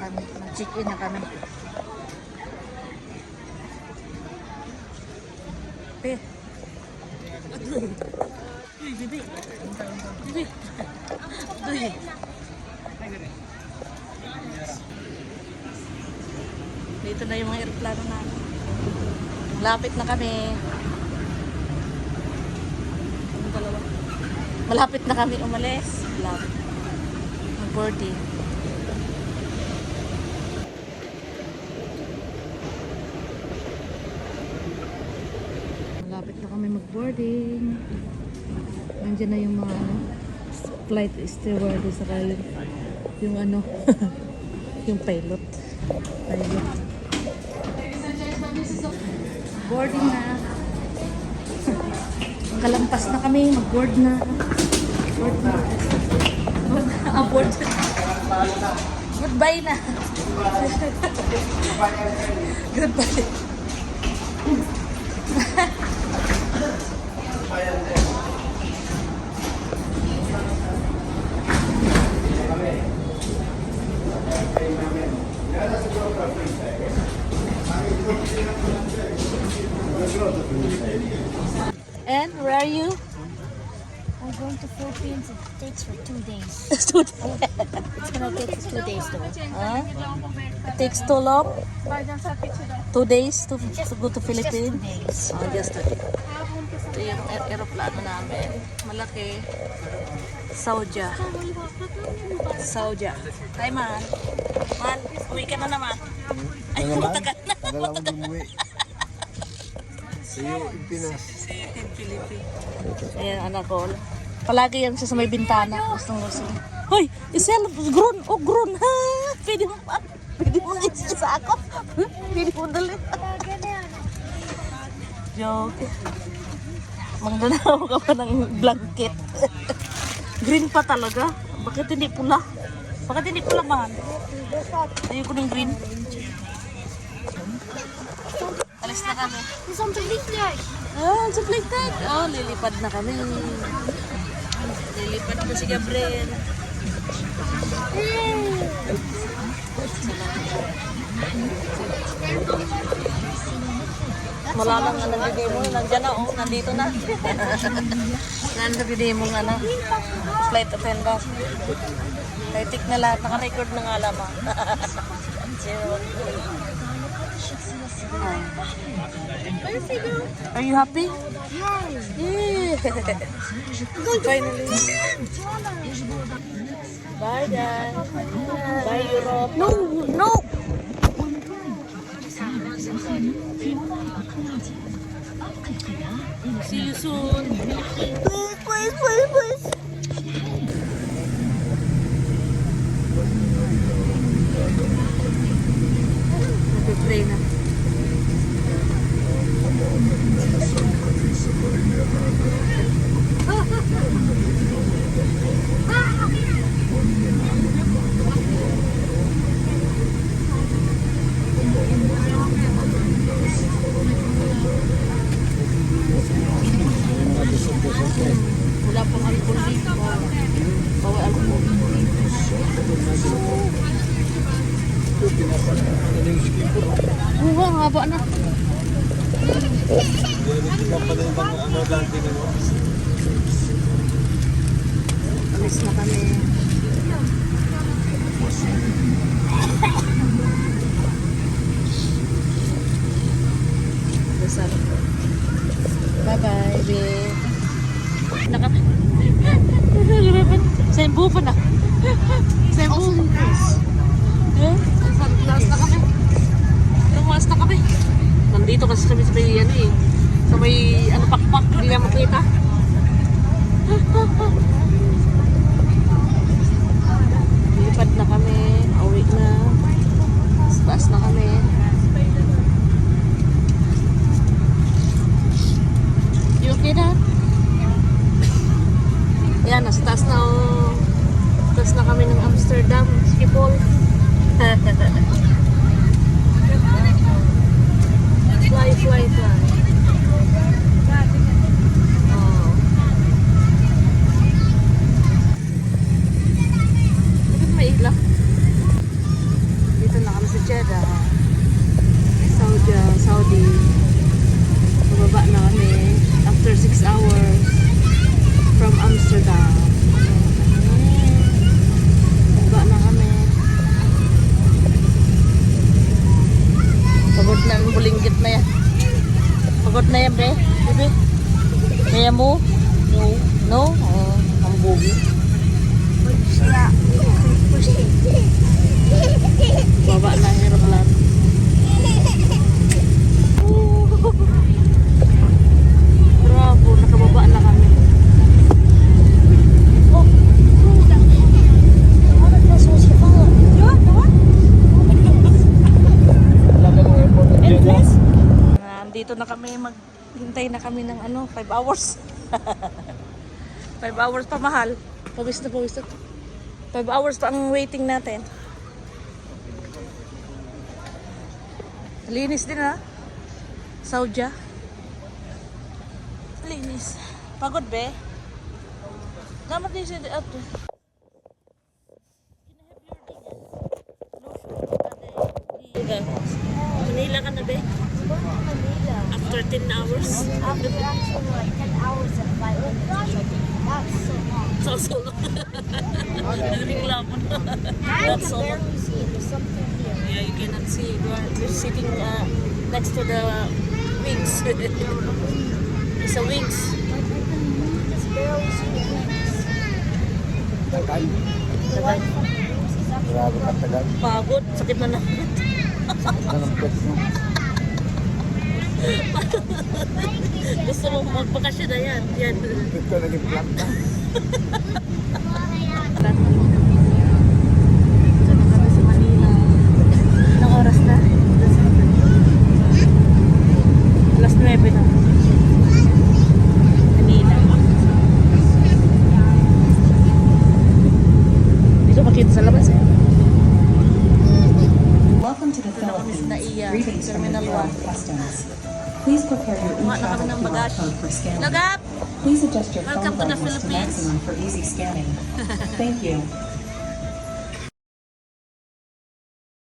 kami. Nag-check-in na kami. Pe. Uy, bibi. Bibi. Uy. Dito na yung mga aeroplano namin. Malapit na kami. Malapit na kami umalis. Malapit. Mag-boarding. Malapit na kami mag-boarding. Nandiyan na yung mga flight steward saka yung ano yung pilot. Boarding na. Kalampas na kami, mag-board na. Board na. Board. Goodbye na. Goodbye. And where are you? I'm going to Philippines. It takes for 2 days. It's gonna take us 2 days though. Huh? It takes too long? 2 days to go to Philippines? Just 2 days. Oh, just 2 days. Ito yung aeroplano namin. Malaki. Saudia. Saudia. Hi, man. Man, uwi ka na naman. Ay, matagal na. Tagal ako umuwi. See you in Pinas. In Philippines. Ayan, anak ko. Palagi yan siya sa may bintana. Gustong-gusto. Hoy, isel, grown. Oh, grown. Ha? Pwede mo pa. Pwede mo isa sa ako. Pwede mo dali. Joke. Mangganaw ka pa ng blanket. Green pa talaga. Bakit hindi pula? Bakit hindi pula, man? Ayoko ng green. Alis na kami. It's on the vliegtuig. Ah, sa flight. Oh, lilipad na kami. Lilipad na si Gabriel. Malalang na nagdidemo. Nandiyan na, oh. Nandito na. Nandidemo nga na. Flight attendant. Kaitik na lahat. Naka-record na nga lamang. Are you happy? Yes. Yeah. Finally. Bye, Dan. Bye, Europe. No, no. See you soon. Please. Nag-pray na. Wala pang alcohol dito. Bawal alcohol. Ang haba na. Alis na kami. Bye-bye, babe. Sembu pa na. Sembu. Eh? Last na kami. Lumas na kami. Nandito kasi kami sa may ano eh. Sa may ano pakpak. Hindi na makita. Lipad na kami. Uwi na. Taas na kami. You okay na? Yan, nasa taas na oh. Taas na kami ng Amsterdam, Schiphol. Fly. Oh. Kaya mo? No. No? Oh, ang bugi. Sila, push it. Baba na ang aeroplano. Bravo, nakababa na kami. Oh, the one of this was your follow. Nandito na kami, maghintay na kami ng 5 hours. 5 hours pa, mahal. Pawis na pawis na. 5 hours pa ang waiting natin. Linis din ha. Saudya. Linis. Pagod be. Damat din siya at Manila ka na be? Manila. After 10 hours. After actually like 10 hours and 5 minutes. That's so long. So long. Nagreklamo na. I That's can so long. barely see it. There's something here. Yeah, you cannot see. We're sitting next to the wings. It's a wings. Like I can just barely see the wings. Tagal. The one from the wings is actually Grabe ka tagal. Pagod. Sakit na namin. Anong pet mo? Gusto mo magpakasya na yan. Yan. Pet ko naging planta. Ito na kami sa Manila. Ilang oras na? Alas 9 na. Manila. Dito makita sa labas eh. Welcome to the Philippines. Naiya, Greetings from the Terminal Bureau of Customs. Please prepare your Kuha na kami e-travel ng QR bagahe. code for scanning. Lagap! Please adjust your phone Welcome to the brightness to Philippines. maximum for easy scanning. Thank you.